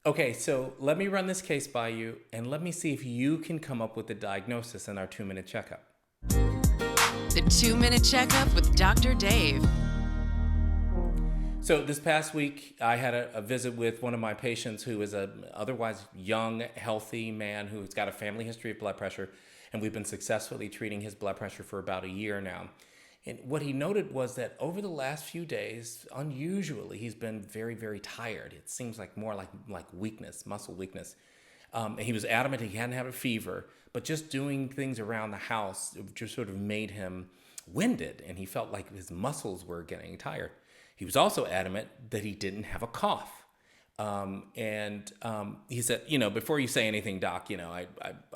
Okay, so let me run this case by you and let me see if you can come up with the diagnosis in our 2-minute checkup. The 2-Minute Checkup with Dr. Dave. So this past week, I had a visit with one of my patients who is a otherwise young, healthy man who's got a family history of blood pressure, and we've been successfully treating his blood pressure for about a year now. And what he noted was that over the last few days, unusually, he's been very, very tired. It seems like more like weakness, muscle weakness. And he was adamant he hadn't had a fever, but just doing things around the house just sort of made him winded, and he felt like his muscles were getting tired. He was also adamant that he didn't have a cough. He said, before you say anything, doc, I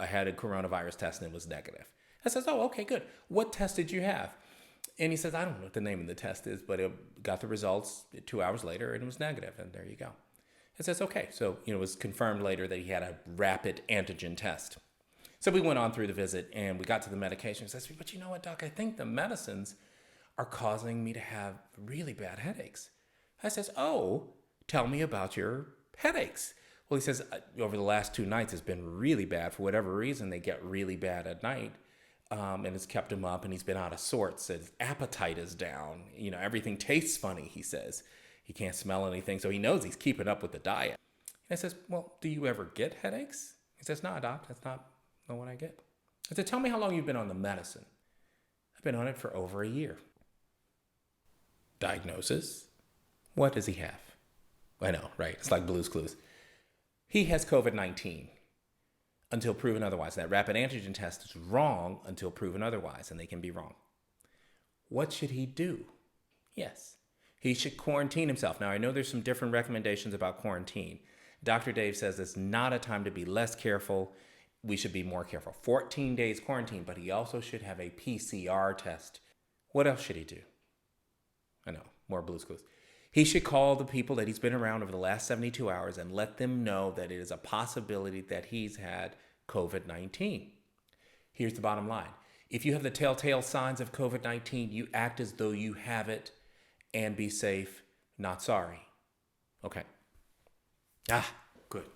had a coronavirus test and it was negative. I says, oh, okay, good. What test did you have? And he says, I don't know what the name of the test is, but it got the results 2 hours later and it was negative, and there you go. It says, okay. So, it was confirmed later that he had a rapid antigen test. So we went on through the visit and we got to the medication. He says, but you know what, doc, I think the medicines are causing me to have really bad headaches. I says, oh, tell me about your headaches. Well, he says, over the last 2 nights, it's been really bad. For whatever reason, they get really bad at night. And it's kept him up, and he's been out of sorts. His appetite is down. Everything tastes funny, he says. He can't smell anything, so he knows he's keeping up with the diet. And I says, well, do you ever get headaches? He says, no, doc, that's not what I get. I said, tell me how long you've been on the medicine. I've been on it for over a year. Diagnosis? What does he have? I know, right? It's like Blue's Clues. He has COVID-19 until proven otherwise. That rapid antigen test is wrong until proven otherwise, and they can be wrong. What should he do? Yes, he should quarantine himself. Now, I know there's some different recommendations about quarantine. Dr. Dave says it's not a time to be less careful. We should be more careful. 14 days quarantine, but he also should have a PCR test. What else should he do? I know, more Blue's Clues. He should call the people that he's been around over the last 72 hours and let them know that it is a possibility that he's had COVID-19. Here's the bottom line. If you have the telltale signs of COVID-19, you act as though you have it and be safe, not sorry. Okay. Good.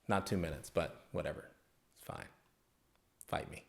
Not 2 minutes, but whatever. It's fine. Fight me.